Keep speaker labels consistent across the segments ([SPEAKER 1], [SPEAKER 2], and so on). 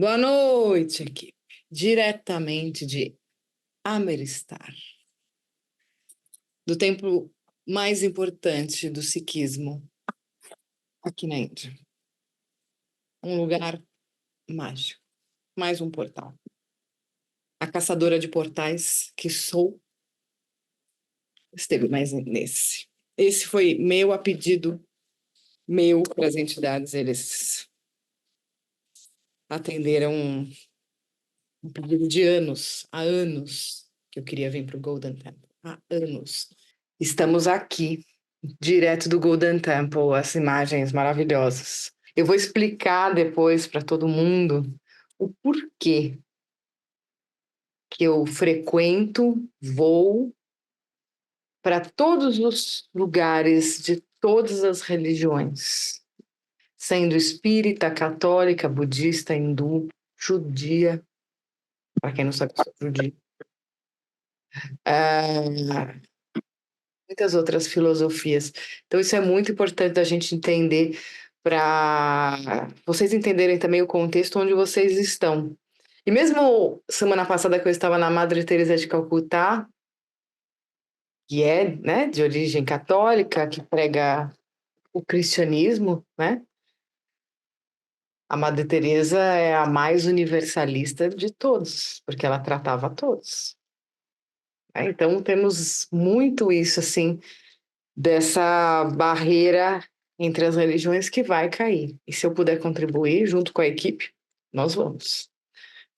[SPEAKER 1] Boa noite, equipe. Diretamente de Ameristar, do templo mais importante do sikhismo aqui na Índia. Um lugar mágico, mais um portal. A caçadora de portais que sou esteve mais nesse. Esse foi meu a pedido meu para as entidades. Eles atenderam um pedido de anos, há anos que eu queria vir para o Golden Temple. Há anos. Estamos aqui direto do Golden Temple, as imagens maravilhosas. Eu vou explicar depois para todo mundo o porquê que eu frequento, vou para todos os lugares de todas as religiões, sendo espírita, católica, budista, hindu, judia, para quem não sabe, eu sou judia. Muitas outras filosofias. Então, isso é muito importante da gente entender para vocês entenderem também o contexto onde vocês estão. E mesmo semana passada que eu estava na Madre Teresa de Calcutá, que é, né, de origem católica, que prega o cristianismo, né? A Madre Teresa é a mais universalista de todos, porque ela tratava todos. Então, temos muito isso, assim, dessa barreira entre as religiões que vai cair. E se eu puder contribuir junto com a equipe, nós vamos.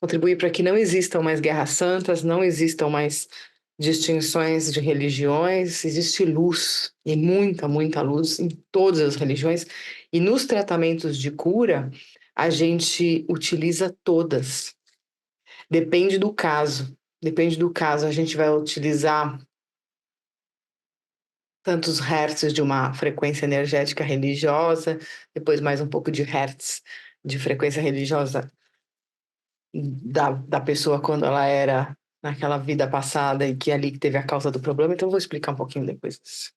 [SPEAKER 1] Contribuir para que não existam mais guerras santas, não existam mais distinções de religiões, existe luz, e muita, muita luz em todas as religiões. E nos tratamentos de cura, a gente utiliza todas. Depende do caso. Depende do caso, a gente vai utilizar tantos hertz de uma frequência energética religiosa, depois mais um pouco de hertz de frequência religiosa da pessoa quando ela era naquela vida passada e que ali que teve a causa do problema. Então, eu vou explicar um pouquinho depois disso.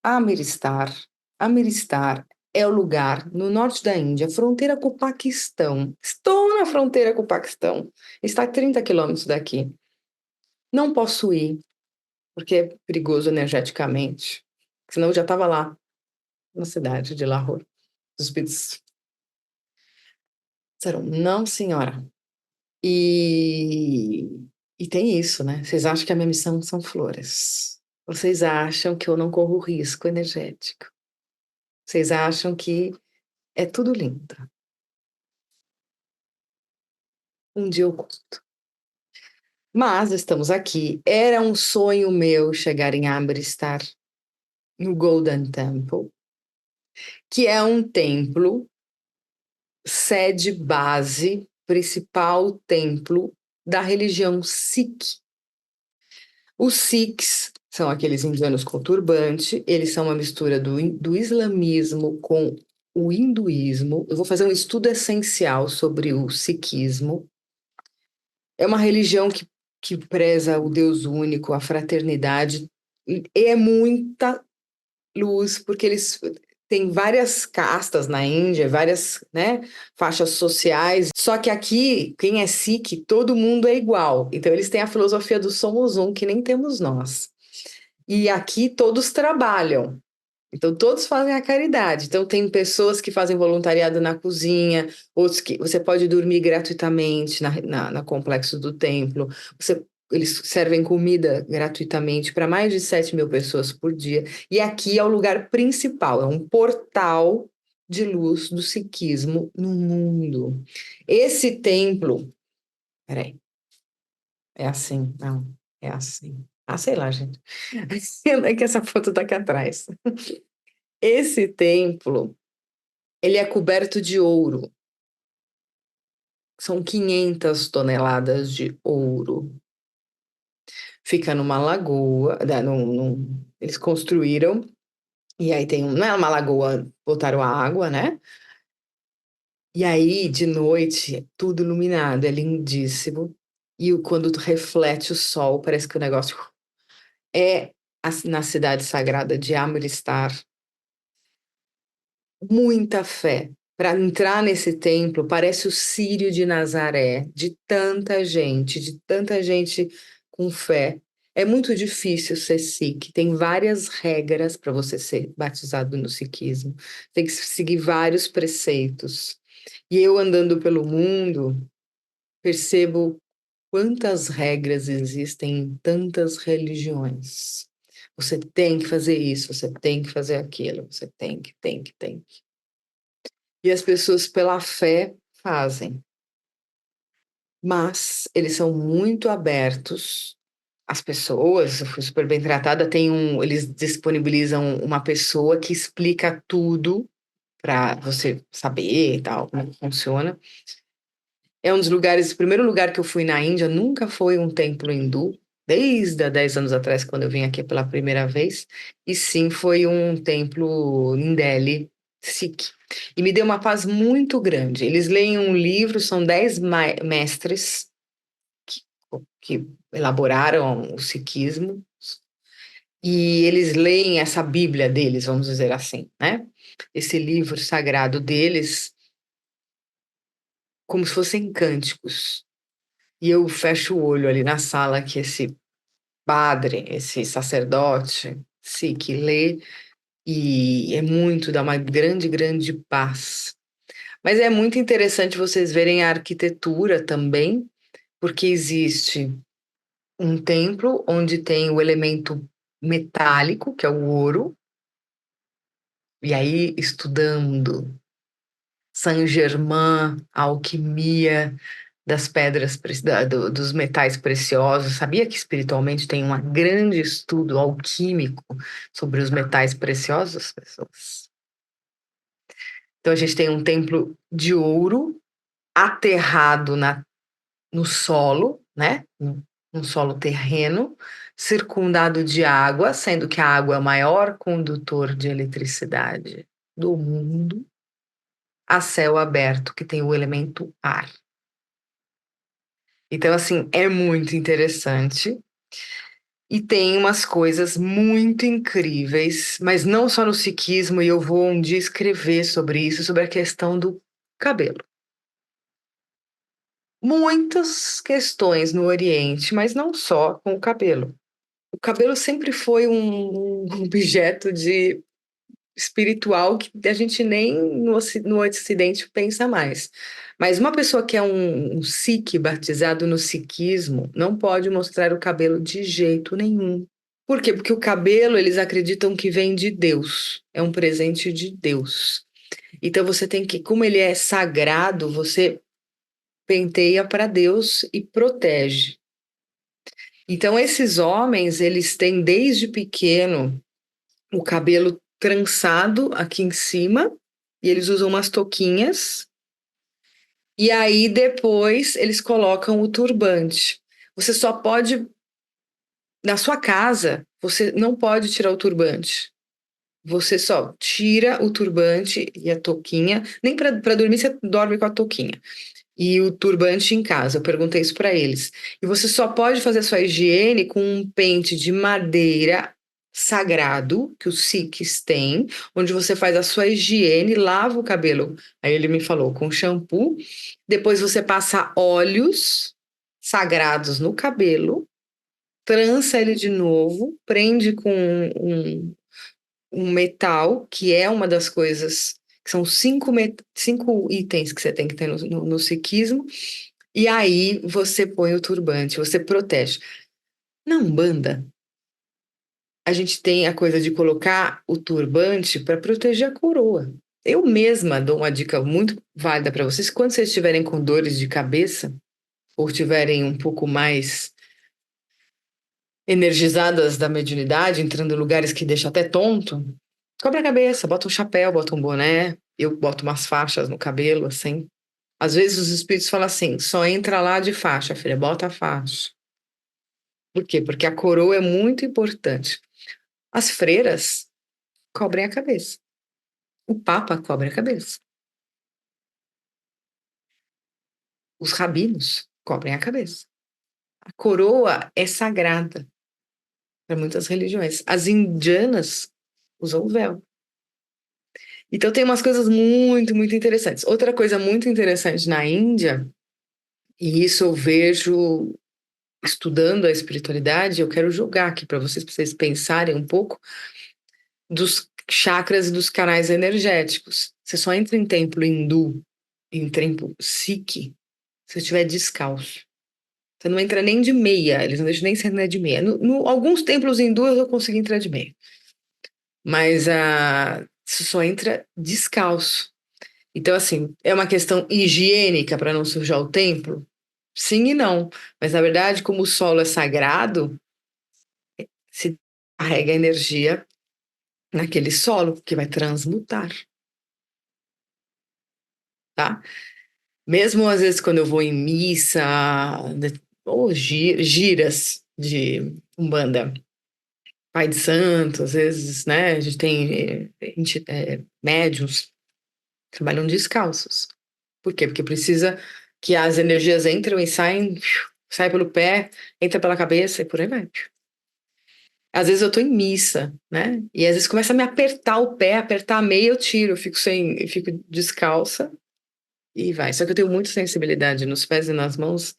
[SPEAKER 1] Amiristar. Amiristar é o lugar no norte da Índia, fronteira com o Paquistão. Estou na fronteira com o Paquistão. Está a 30 quilômetros daqui. Não posso ir, porque é perigoso energeticamente. Senão eu já estava lá, na cidade de Lahore. Os espíritos disseram, não, senhora. E, e tem isso, né? Vocês acham que a minha missão são flores. Vocês acham que eu não corro risco energético. Vocês acham que é tudo lindo. Um dia eu conto. Mas estamos aqui. Era um sonho meu chegar em Amritsar, no Golden Temple, que é um templo, sede base, principal templo da religião Sikh. Os Sikhs são aqueles indianos com turbante, eles são uma mistura do islamismo com o hinduísmo. Eu vou fazer um estudo essencial sobre o sikhismo. É uma religião que preza o Deus único, a fraternidade, e é muita luz, porque eles têm várias castas na Índia, várias, né, faixas sociais. Só que aqui, quem é Sikh, todo mundo é igual. Então, eles têm a filosofia do somos um, que nem temos nós. E aqui todos trabalham. Então, todos fazem a caridade. Então, tem pessoas que fazem voluntariado na cozinha, outros que você pode dormir gratuitamente na complexo do templo. Eles servem comida gratuitamente para mais de 7.000 pessoas por dia. E aqui é o lugar principal, é um portal de luz do sikhismo no mundo. Esse templo, peraí, é assim, não, é assim. Ah, sei lá, gente. É que essa foto tá aqui atrás. Esse templo, ele é coberto de ouro. São 500 toneladas de ouro. Fica numa lagoa, eles construíram, e aí tem não é uma lagoa, botaram a água, né? E aí, de noite, é tudo iluminado, é lindíssimo. E quando reflete o sol, parece que o negócio é na cidade sagrada de Amritsar. Muita fé. Para entrar nesse templo, parece o Círio de Nazaré, de tanta gente com fé. É muito difícil ser sikh, tem várias regras para você ser batizado no sikhismo. Tem que seguir vários preceitos. E eu andando pelo mundo, percebo quantas regras existem em tantas religiões. Você tem que fazer isso, você tem que fazer aquilo, você tem que. E as pessoas, pela fé, fazem. Mas eles são muito abertos. As pessoas, eu fui super bem tratada, eles disponibilizam uma pessoa que explica tudo para você saber e tal, como funciona. É um dos lugares, o primeiro lugar que eu fui na Índia nunca foi um templo hindu, desde há 10 anos atrás, quando eu vim aqui pela primeira vez, e sim foi um templo em Delhi, Sikh. E me deu uma paz muito grande. Eles leem um livro, são 10 mestres que, que elaboraram o sikhismo, e eles leem essa Bíblia deles, vamos dizer assim, né? Esse livro sagrado deles, como se fossem cânticos. E eu fecho o olho ali na sala que esse padre, esse sacerdote, que lê, e é muito, dá uma grande, grande paz. Mas é muito interessante vocês verem a arquitetura também, porque existe um templo onde tem o elemento metálico, que é o ouro, e aí estudando Saint-Germain, a alquimia das pedras, dos metais preciosos. Sabia que espiritualmente tem um grande estudo alquímico sobre os metais preciosos, pessoas? Então a gente tem um templo de ouro aterrado no solo, né? Um solo terreno, circundado de água, sendo que a água é o maior condutor de eletricidade do mundo, a céu aberto, que tem o elemento ar. Então, assim, é muito interessante. E tem umas coisas muito incríveis, mas não só no sikhismo, e eu vou um dia escrever sobre isso, sobre a questão do cabelo. Muitas questões no Oriente, mas não só com o cabelo. O cabelo sempre foi um objeto de espiritual que a gente nem no Ocidente pensa mais. Mas uma pessoa que é um sikh batizado no sikhismo não pode mostrar o cabelo de jeito nenhum. Por quê? Porque o cabelo eles acreditam que vem de Deus, é um presente de Deus. Então você tem que, como ele é sagrado, você penteia para Deus e protege. Então esses homens, eles têm desde pequeno o cabelo trançado aqui em cima, e eles usam umas touquinhas, e aí depois eles colocam o turbante. Você só pode, na sua casa, você não pode tirar o turbante. Você só tira o turbante e a touquinha. Nem para dormir você dorme com a touquinha. E o turbante em casa. Eu perguntei isso para eles. E você só pode fazer a sua higiene com um pente de madeira sagrado que os sikhs têm, onde você faz a sua higiene, lava o cabelo. Aí ele me falou com shampoo. Depois você passa óleos sagrados no cabelo, trança ele de novo, prende com um metal, que é uma das coisas, que são 5 itens que você tem que ter no sikhismo, e aí você põe o turbante, você protege. Na Umbanda, a gente tem a coisa de colocar o turbante para proteger a coroa. Eu mesma dou uma dica muito válida para vocês, quando vocês estiverem com dores de cabeça, ou estiverem um pouco mais energizadas da mediunidade, entrando em lugares que deixam até tonto, cobre a cabeça, bota um chapéu, bota um boné, eu boto umas faixas no cabelo, assim. Às vezes os espíritos falam assim, só entra lá de faixa, filha, bota a faixa. Por quê? Porque a coroa é muito importante. As freiras cobrem a cabeça. O papa cobre a cabeça. Os rabinos cobrem a cabeça. A coroa é sagrada para muitas religiões. As indianas usam o véu. Então tem umas coisas muito, muito interessantes. Outra coisa muito interessante na Índia, e isso eu vejo estudando a espiritualidade, eu quero jogar aqui para vocês pensarem um pouco dos chakras e dos canais energéticos. Você só entra em templo hindu, em templo sikh, se você estiver descalço. Você não entra nem de meia, eles não deixam nem você entrar de meia. Alguns templos hindus eu consigo entrar de meia, mas você só entra descalço. Então, assim, é uma questão higiênica para não sujar o templo? Sim e não. Mas, na verdade, como o solo é sagrado, se carrega energia naquele solo que vai transmutar, tá? Mesmo às vezes quando eu vou em missa, ou giras de Umbanda, Pai de Santo, às vezes, né, a gente tem médiuns que trabalham descalços. Por quê? Porque precisa que as energias entram e saem, sai pelo pé, entra pela cabeça e por aí vai. Às vezes eu tô em missa, né? E às vezes começa a me apertar o pé, apertar a meia, eu tiro, eu fico descalça e vai. Só que eu tenho muita sensibilidade nos pés e nas mãos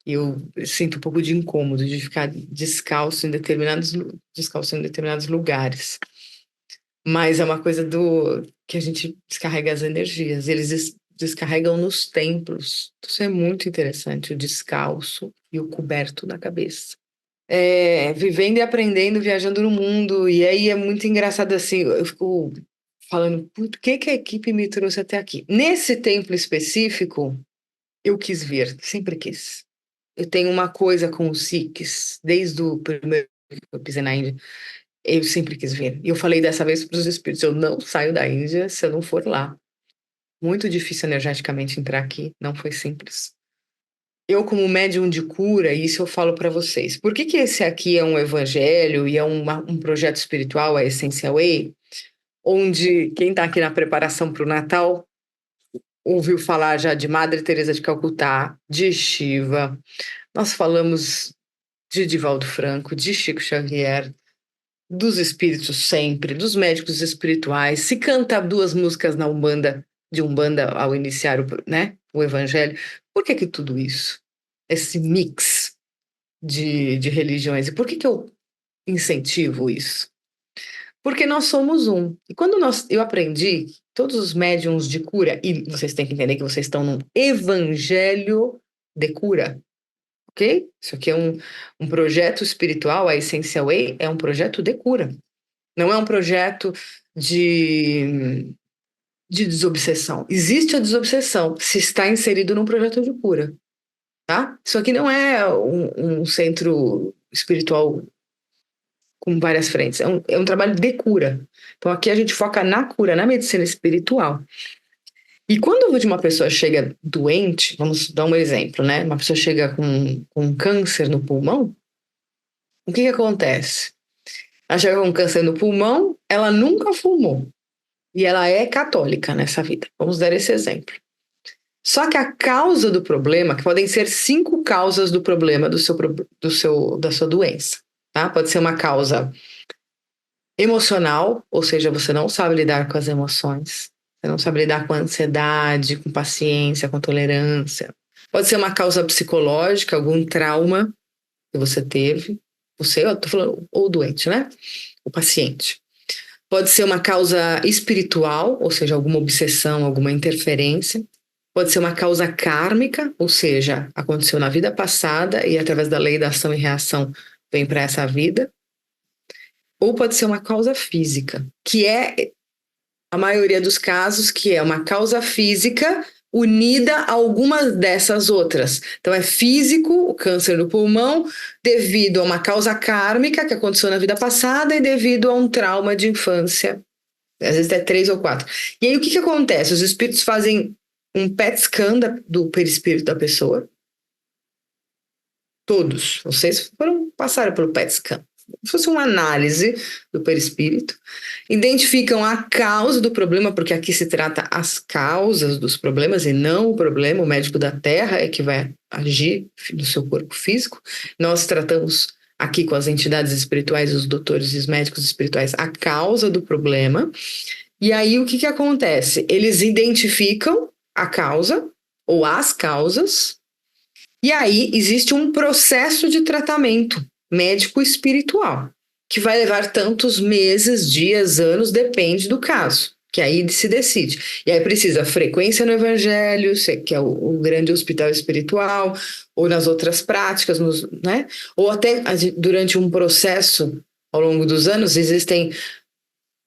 [SPEAKER 1] e eu sinto um pouco de incômodo de ficar descalço em determinados lugares. Mas é uma coisa do que a gente descarrega as energias. Eles descarregam nos templos. Isso é muito interessante, o descalço e o coberto na cabeça. Vivendo e aprendendo, viajando no mundo. E aí é muito engraçado assim, eu fico falando, por que a equipe me trouxe até aqui? Nesse templo específico, eu quis vir, sempre quis. Eu tenho uma coisa com os Sikhs, desde o primeiro que eu pisei na Índia, eu sempre quis vir. E eu falei dessa vez para os espíritos, eu não saio da Índia se eu não for lá. Muito difícil energeticamente entrar aqui, não foi simples. Eu, como médium de cura, isso eu falo para vocês. Por que que esse aqui é um evangelho e é um projeto espiritual, a Essential Way, onde quem está aqui na preparação para o Natal ouviu falar já de Madre Teresa de Calcutá, de Shiva, nós falamos de Divaldo Franco, de Chico Xavier, dos espíritos sempre, dos médicos espirituais. Se canta duas músicas na Umbanda, de Umbanda ao iniciar o evangelho. Por que que tudo isso? Esse mix de religiões. E por que que eu incentivo isso? Porque nós somos um. E quando eu aprendi, todos os médiums de cura, e vocês têm que entender que vocês estão num evangelho de cura, ok? Isso aqui é um projeto espiritual, a Essential Way é um projeto de cura. Não é um projeto de desobsessão. Existe a desobsessão se está inserido num projeto de cura, tá? Isso aqui não é um centro espiritual com várias frentes. É um trabalho de cura. Então aqui a gente foca na cura, na medicina espiritual. E quando uma pessoa chega doente, vamos dar um exemplo, né? Uma pessoa chega com câncer no pulmão, o que que acontece? Ela chega com câncer no pulmão, ela nunca fumou. E ela é católica nessa vida. Vamos dar esse exemplo. Só que a causa do problema, que podem ser 5 causas do problema da sua doença, tá? Pode ser uma causa emocional, ou seja, você não sabe lidar com as emoções, você não sabe lidar com a ansiedade, com paciência, com tolerância. Pode ser uma causa psicológica, algum trauma que você teve. Eu tô falando, ou o doente, né? O paciente. Pode ser uma causa espiritual, ou seja, alguma obsessão, alguma interferência. Pode ser uma causa kármica, ou seja, aconteceu na vida passada e através da lei da ação e reação vem para essa vida. Ou pode ser uma causa física, que é a maioria dos casos, que é uma causa física unida a algumas dessas outras. Então é físico, o câncer do pulmão, devido a uma causa kármica que aconteceu na vida passada e devido a um trauma de infância. Às vezes é 3 ou 4. E aí o que que acontece? Os espíritos fazem um PET scan do perispírito da pessoa. Todos. Vocês passaram pelo PET scan. Se fosse uma análise do perispírito, identificam a causa do problema, porque aqui se trata as causas dos problemas e não o problema. O médico da Terra é que vai agir no seu corpo físico. Nós tratamos aqui com as entidades espirituais, os doutores e os médicos espirituais, a causa do problema. E aí o que acontece? Eles identificam a causa ou as causas, e aí existe um processo de tratamento médico espiritual, que vai levar tantos meses, dias, anos, depende do caso, que aí se decide. E aí precisa frequência no evangelho, que é o grande hospital espiritual, ou nas outras práticas, né? Ou até durante um processo ao longo dos anos, existem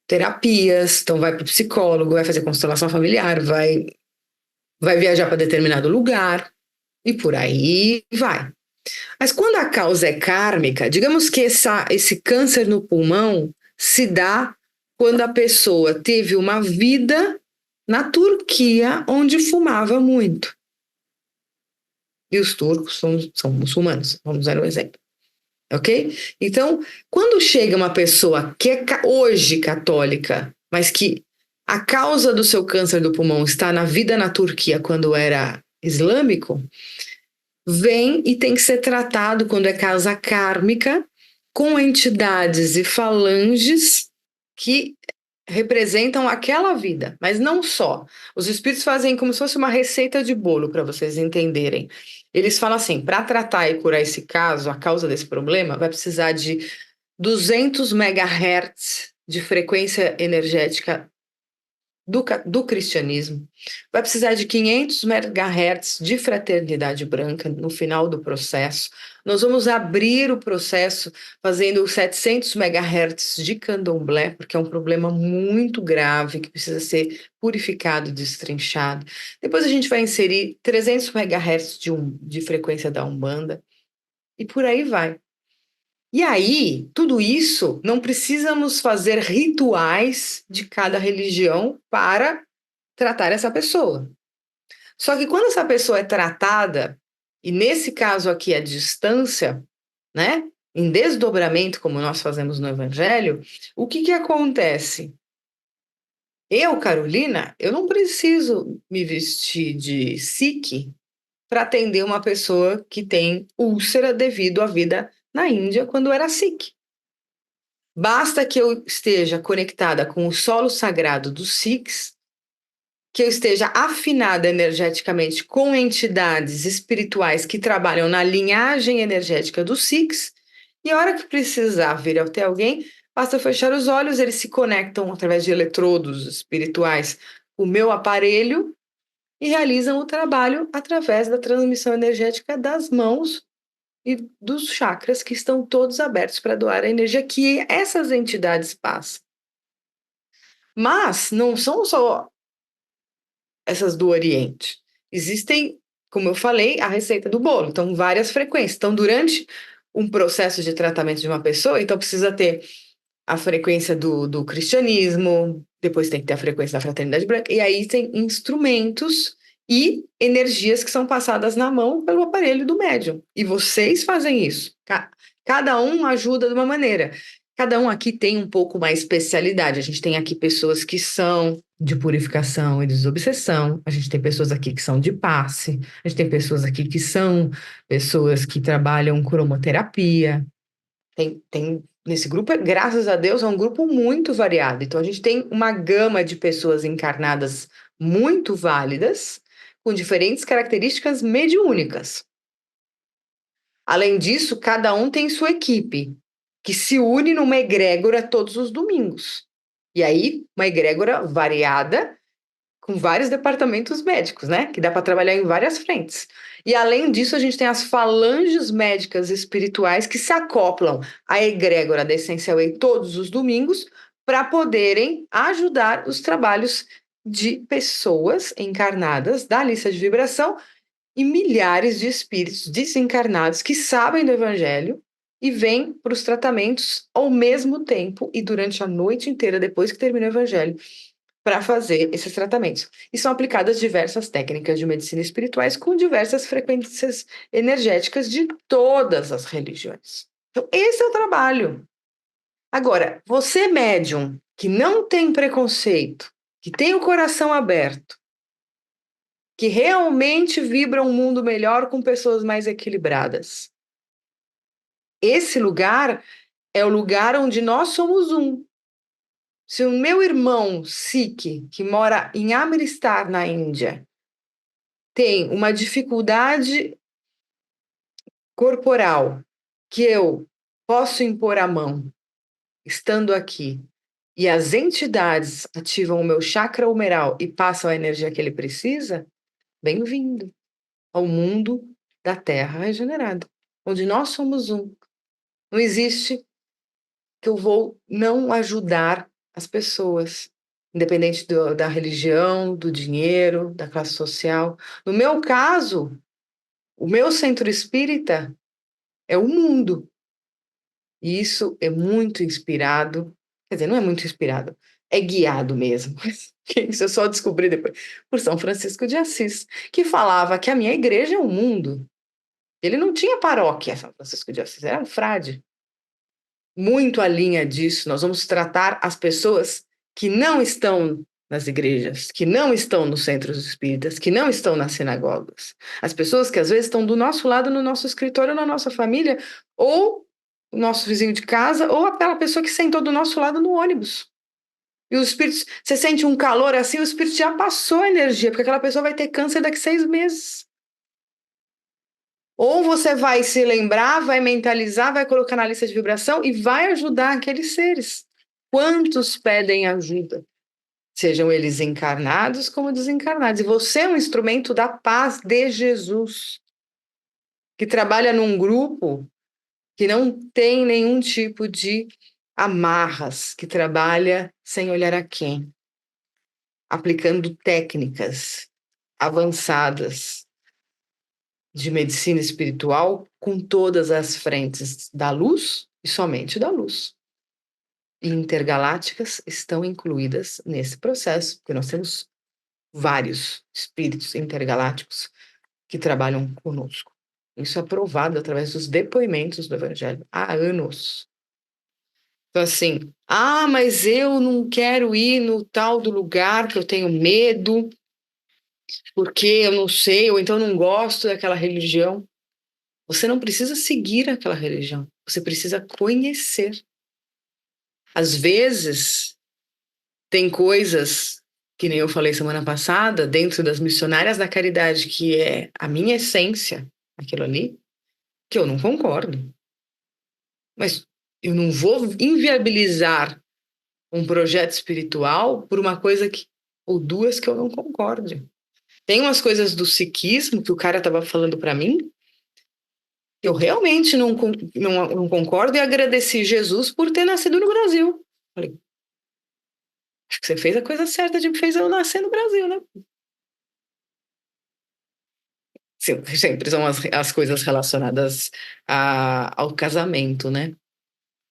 [SPEAKER 1] terapias, então vai para o psicólogo, vai fazer constelação familiar, vai viajar para determinado lugar e por aí vai. Mas quando a causa é kármica, digamos que esse câncer no pulmão se dá quando a pessoa teve uma vida na Turquia onde fumava muito. E os turcos são muçulmanos, vamos dar um exemplo. Ok? Então, quando chega uma pessoa que é hoje católica, mas que a causa do seu câncer do pulmão está na vida na Turquia quando era islâmico, vem e tem que ser tratado quando é causa kármica com entidades e falanges que representam aquela vida, mas não só. Os espíritos fazem como se fosse uma receita de bolo para vocês entenderem. Eles falam assim, para tratar e curar esse caso, a causa desse problema, vai precisar de 200 megahertz de frequência energética do cristianismo, vai precisar de 500 megahertz de fraternidade branca no final do processo. Nós vamos abrir o processo fazendo 700 megahertz de candomblé, porque é um problema muito grave que precisa ser purificado, destrinchado. Depois a gente vai inserir 300 megahertz de frequência da Umbanda e por aí vai. E aí, tudo isso, não precisamos fazer rituais de cada religião para tratar essa pessoa. Só que quando essa pessoa é tratada, e nesse caso aqui a distância, né, em desdobramento, como nós fazemos no Evangelho, o que acontece? Eu, Carolina, eu não preciso me vestir de sikh para atender uma pessoa que tem úlcera devido à vida na Índia quando era sikh. Basta que eu esteja conectada com o solo sagrado dos Sikhs, que eu esteja afinada energeticamente com entidades espirituais que trabalham na linhagem energética dos Sikhs, e a hora que precisar vir até alguém, basta fechar os olhos, eles se conectam através de eletrodos espirituais com o meu aparelho e realizam o trabalho através da transmissão energética das mãos e dos chakras que estão todos abertos para doar a energia que essas entidades passam. Mas não são só essas do Oriente. Existem, como eu falei, a receita do bolo. Então, várias frequências. Então, durante um processo de tratamento de uma pessoa, então precisa ter a frequência do cristianismo, depois tem que ter a frequência da fraternidade branca, e aí tem instrumentos e energias que são passadas na mão pelo aparelho do médium. E vocês fazem isso. Cada um ajuda de uma maneira. Cada um aqui tem um pouco mais especialidade. A gente tem aqui pessoas que são de purificação e desobsessão. A gente tem pessoas aqui que são de passe. A gente tem pessoas aqui que são pessoas que trabalham cromoterapia. Nesse grupo, graças a Deus, é um grupo muito variado. Então, a gente tem uma gama de pessoas encarnadas muito válidas, com diferentes características mediúnicas. Além disso, cada um tem sua equipe, que se une numa egrégora todos os domingos. E aí, uma egrégora variada, com vários departamentos médicos, né? Que dá para trabalhar em várias frentes. E além disso, a gente tem as falanges médicas espirituais que se acoplam à egrégora da Essential Way todos os domingos para poderem ajudar os trabalhos de pessoas encarnadas da lista de vibração e milhares de espíritos desencarnados que sabem do Evangelho e vêm para os tratamentos ao mesmo tempo e durante a noite inteira depois que termina o Evangelho para fazer esses tratamentos. E são aplicadas diversas técnicas de medicina espirituais com diversas frequências energéticas de todas as religiões. Então, esse é o trabalho. Agora, você médium que não tem preconceito, que tem o coração aberto, que realmente vibra um mundo melhor com pessoas mais equilibradas. Esse lugar é o lugar onde nós somos um. Se o meu irmão Sikh, que mora em Amritsar, na Índia, tem uma dificuldade corporal que eu posso impor a mão estando aqui, e as entidades ativam o meu chakra humeral e passam a energia que ele precisa, bem-vindo ao mundo da Terra regenerada, onde nós somos um. Não existe que eu vou não ajudar as pessoas, independente da religião, do dinheiro, da classe social. No meu caso, o meu centro espírita é o mundo. E isso é muito inspirado, quer dizer, não é muito inspirado, é guiado mesmo. Isso eu só descobri depois, por São Francisco de Assis, que falava que a minha igreja é o mundo. Ele não tinha paróquia, São Francisco de Assis, era um frade. Muito à linha disso, nós vamos tratar as pessoas que não estão nas igrejas, que não estão nos centros espíritas, que não estão nas sinagogas. As pessoas que às vezes estão do nosso lado, no nosso escritório, na nossa família, ou o nosso vizinho de casa, ou aquela pessoa que sentou do nosso lado no ônibus. E os espíritos, você sente um calor assim, o espírito já passou a energia, porque aquela pessoa vai ter câncer daqui a 6 meses. Ou você vai se lembrar, vai mentalizar, vai colocar na lista de vibração e vai ajudar aqueles seres. Quantos pedem ajuda? Sejam eles encarnados como desencarnados. E você é um instrumento da paz de Jesus, que trabalha num grupo que não tem nenhum tipo de amarras, que trabalha sem olhar a quem, aplicando técnicas avançadas de medicina espiritual com todas as frentes da luz e somente da luz. E intergalácticas estão incluídas nesse processo, porque nós temos vários espíritos intergalácticos que trabalham conosco. Isso é provado através dos depoimentos do Evangelho há anos. Então, assim, mas eu não quero ir no tal do lugar que eu tenho medo, porque eu não sei, ou então não gosto daquela religião. Você não precisa seguir aquela religião, você precisa conhecer. Às vezes, tem coisas, que nem eu falei semana passada, dentro das missionárias da caridade, que é a minha essência, aquilo ali, que eu não concordo. Mas eu não vou inviabilizar um projeto espiritual por uma coisa ou duas que eu não concorde. Tem umas coisas do sikhismo que o cara estava falando para mim, que eu realmente não concordo e agradeci Jesus por ter nascido no Brasil. Falei, acho que você fez a coisa certa de fez eu nascer no Brasil, né? Sim, sempre são as coisas relacionadas ao casamento, né?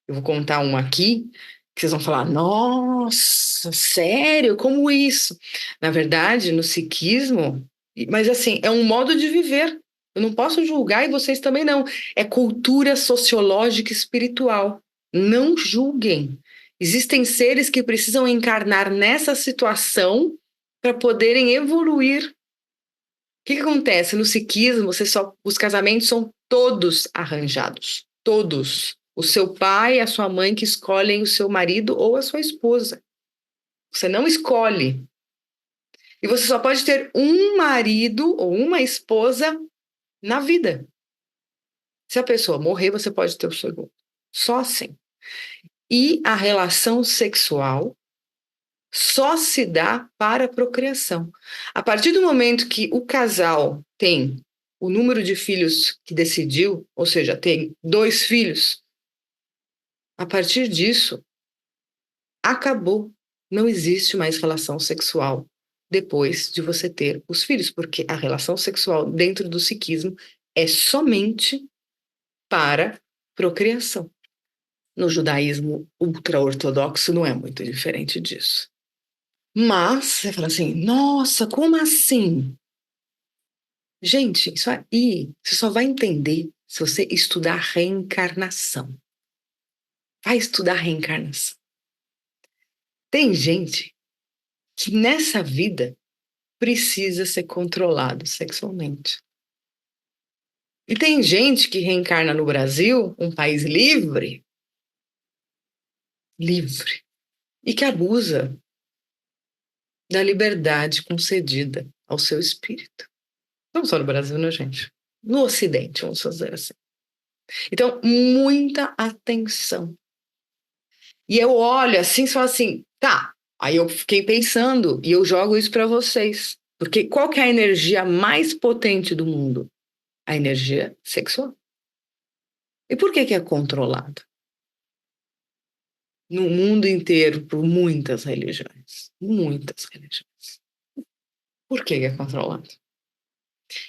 [SPEAKER 1] Eu vou contar um aqui que vocês vão falar, nossa, sério? Como isso? Na verdade, no sikhismo, mas assim, é um modo de viver. Eu não posso julgar e vocês também não. É cultura sociológica e espiritual. Não julguem. Existem seres que precisam encarnar nessa situação para poderem evoluir. O que acontece? No sikhismo, os casamentos são todos arranjados. Todos. O seu pai e a sua mãe que escolhem o seu marido ou a sua esposa. Você não escolhe. E você só pode ter um marido ou uma esposa na vida. Se a pessoa morrer, você pode ter o segundo. Só assim. E a relação sexual só se dá para a procriação. A partir do momento que o casal tem o número de filhos que decidiu, ou seja, tem 2 filhos, a partir disso, acabou. Não existe mais relação sexual depois de você ter os filhos, porque a relação sexual dentro do sikhismo é somente para procriação. No judaísmo ultra-ortodoxo não é muito diferente disso. Mas você fala assim, nossa, como assim? Gente, isso aí você só vai entender se você estudar reencarnação. Vai estudar reencarnação. Tem gente que nessa vida precisa ser controlado sexualmente. E tem gente que reencarna no Brasil, um país livre, livre. e que abusa da liberdade concedida ao seu espírito. Não só no Brasil, né, gente? No Ocidente, vamos fazer assim. Então, muita atenção. E eu olho assim e falo assim, tá. Aí eu fiquei pensando e eu jogo isso para vocês. Porque qual que é a energia mais potente do mundo? A energia sexual. E por que que é controlado? No mundo inteiro, por muitas religiões. Muitas religiões. Por que que é controlado?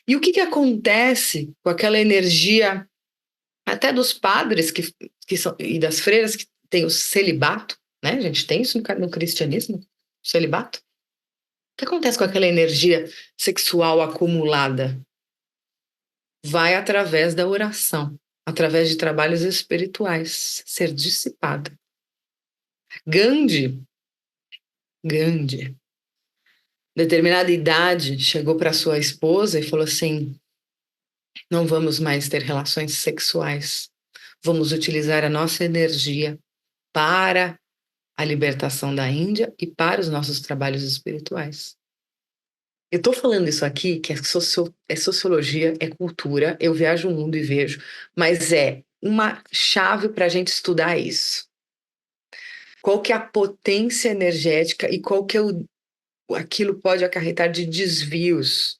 [SPEAKER 1] E o que que acontece com aquela energia, até dos padres que são, e das freiras que tem o celibato, né? A gente tem isso no cristianismo, o celibato. O que acontece com aquela energia sexual acumulada? Vai através da oração, através de trabalhos espirituais, ser dissipada. Gandhi, determinada idade, chegou para sua esposa e falou assim: não vamos mais ter relações sexuais, vamos utilizar a nossa energia para a libertação da Índia e para os nossos trabalhos espirituais. Eu estou falando isso aqui, que é sociologia, é cultura, eu viajo o mundo e vejo, mas é uma chave para a gente estudar isso. Qual que é a potência energética e qual que é aquilo pode acarretar de desvios,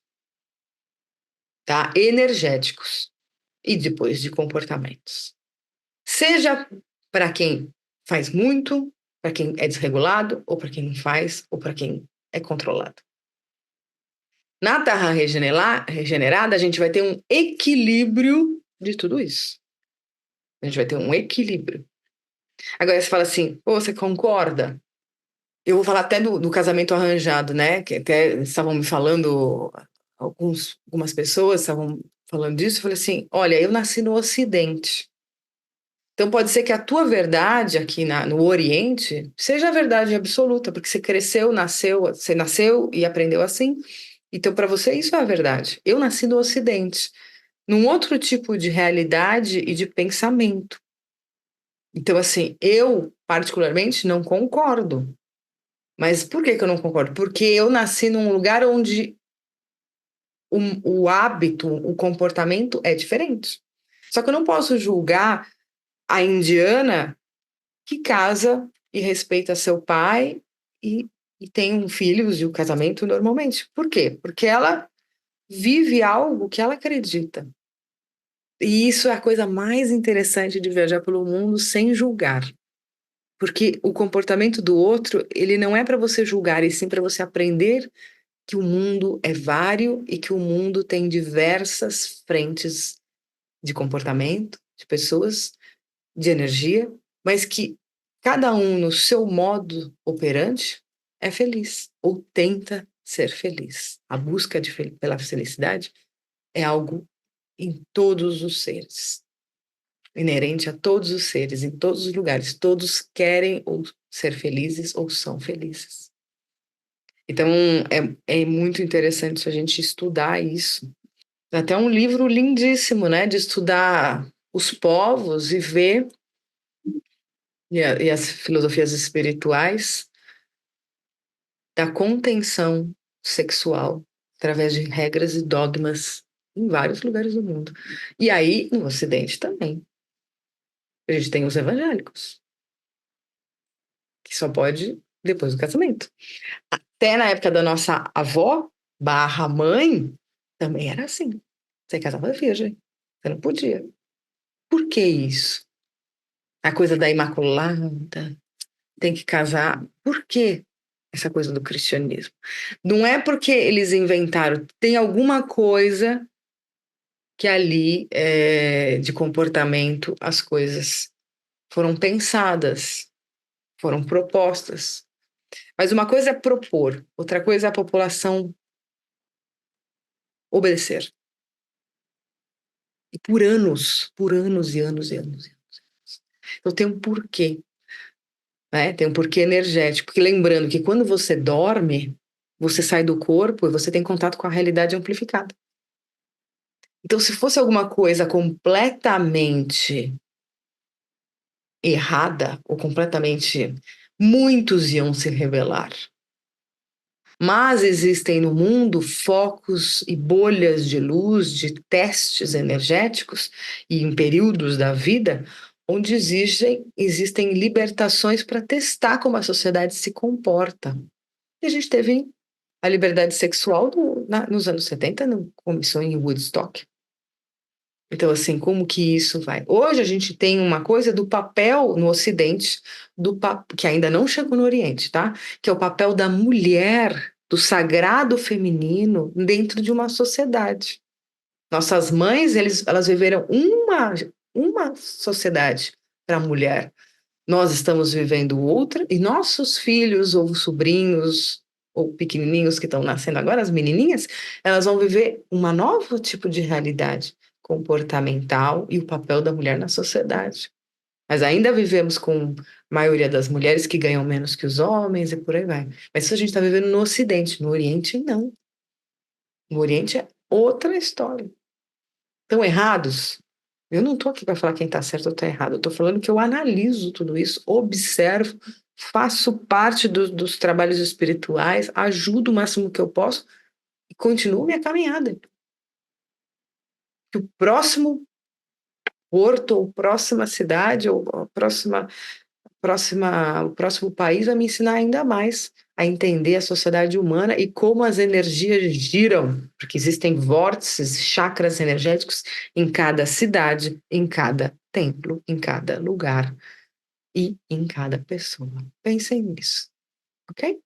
[SPEAKER 1] tá? Energéticos e depois de comportamentos. Seja para quem faz muito, para quem é desregulado, ou para quem não faz, ou para quem é controlado. Na Terra regenerada, a gente vai ter um equilíbrio de tudo isso. A gente vai ter um equilíbrio. Agora você fala assim, pô, você concorda? Eu vou falar até do casamento arranjado, né? Que até estavam me falando, algumas pessoas estavam falando disso. Eu falei assim: olha, eu nasci no Ocidente. Então pode ser que a tua verdade aqui no Oriente seja a verdade absoluta, porque você cresceu, você nasceu e aprendeu assim. Então, para você, isso é a verdade. Eu nasci no Ocidente, num outro tipo de realidade e de pensamento. Então, assim, eu, particularmente, não concordo. Mas por que que eu não concordo? Porque eu nasci num lugar onde o hábito, o comportamento é diferente. Só que eu não posso julgar a indiana que casa e respeita seu pai e, e tem um filhos e o casamento normalmente. Por quê? Porque ela vive algo que ela acredita. E isso é a coisa mais interessante de viajar pelo mundo sem julgar. Porque o comportamento do outro, ele não é para você julgar, e sim para você aprender que o mundo é vário e que o mundo tem diversas frentes de comportamento, de pessoas, de energia, mas que cada um no seu modo operante é feliz ou tenta ser feliz. A busca pela felicidade é algo em todos os seres, inerente a todos os seres, em todos os lugares. Todos querem ou ser felizes ou são felizes. Então, é muito interessante a gente estudar isso. Até um livro lindíssimo, né, de estudar os povos e ver, e as filosofias espirituais da contenção sexual através de regras e dogmas em vários lugares do mundo. E aí, no Ocidente também. A gente tem os evangélicos, que só pode depois do casamento. Até na época da nossa avó, barra mãe, também era assim. Você casava virgem. Você não podia. Por que isso? A coisa da imaculada, tem que casar. Por quê? Essa coisa do cristianismo. Não é porque eles inventaram, tem alguma coisa que ali de comportamento as coisas foram pensadas, foram propostas. Mas uma coisa é propor, outra coisa é a população obedecer. E por anos e anos e anos. Então tem um porquê, né? Tem um porquê energético. Porque lembrando que quando você dorme, você sai do corpo e você tem contato com a realidade amplificada. Então, se fosse alguma coisa completamente errada ou completamente muitos iam se rebelar. Mas existem no mundo focos e bolhas de luz, de testes energéticos e em períodos da vida onde existem libertações para testar como a sociedade se comporta. E a gente teve a liberdade sexual nos anos 70, começou em Woodstock. Então, assim, como que isso vai? Hoje a gente tem uma coisa do papel no Ocidente, que ainda não chegou no Oriente, tá? Que é o papel da mulher, do sagrado feminino dentro de uma sociedade. Nossas mães, elas viveram uma sociedade para a mulher. Nós estamos vivendo outra, e nossos filhos ou sobrinhos ou pequenininhos que estão nascendo agora, as menininhas, elas vão viver uma nova tipo de realidade comportamental e o papel da mulher na sociedade. Mas ainda vivemos com a maioria das mulheres que ganham menos que os homens e por aí vai. Mas isso a gente está vivendo no Ocidente, no Oriente não. No Oriente é outra história. Estão errados? Eu não estou aqui para falar quem está certo ou está errado. Eu estou falando que eu analiso tudo isso, observo, faço parte dos trabalhos espirituais, ajudo o máximo que eu posso e continuo minha caminhada. Que o próximo porto, ou próxima cidade, ou a o próximo país vai me ensinar ainda mais a entender a sociedade humana e como as energias giram, porque existem vórtices, chakras energéticos em cada cidade, em cada templo, em cada lugar e em cada pessoa. Pensem nisso, ok?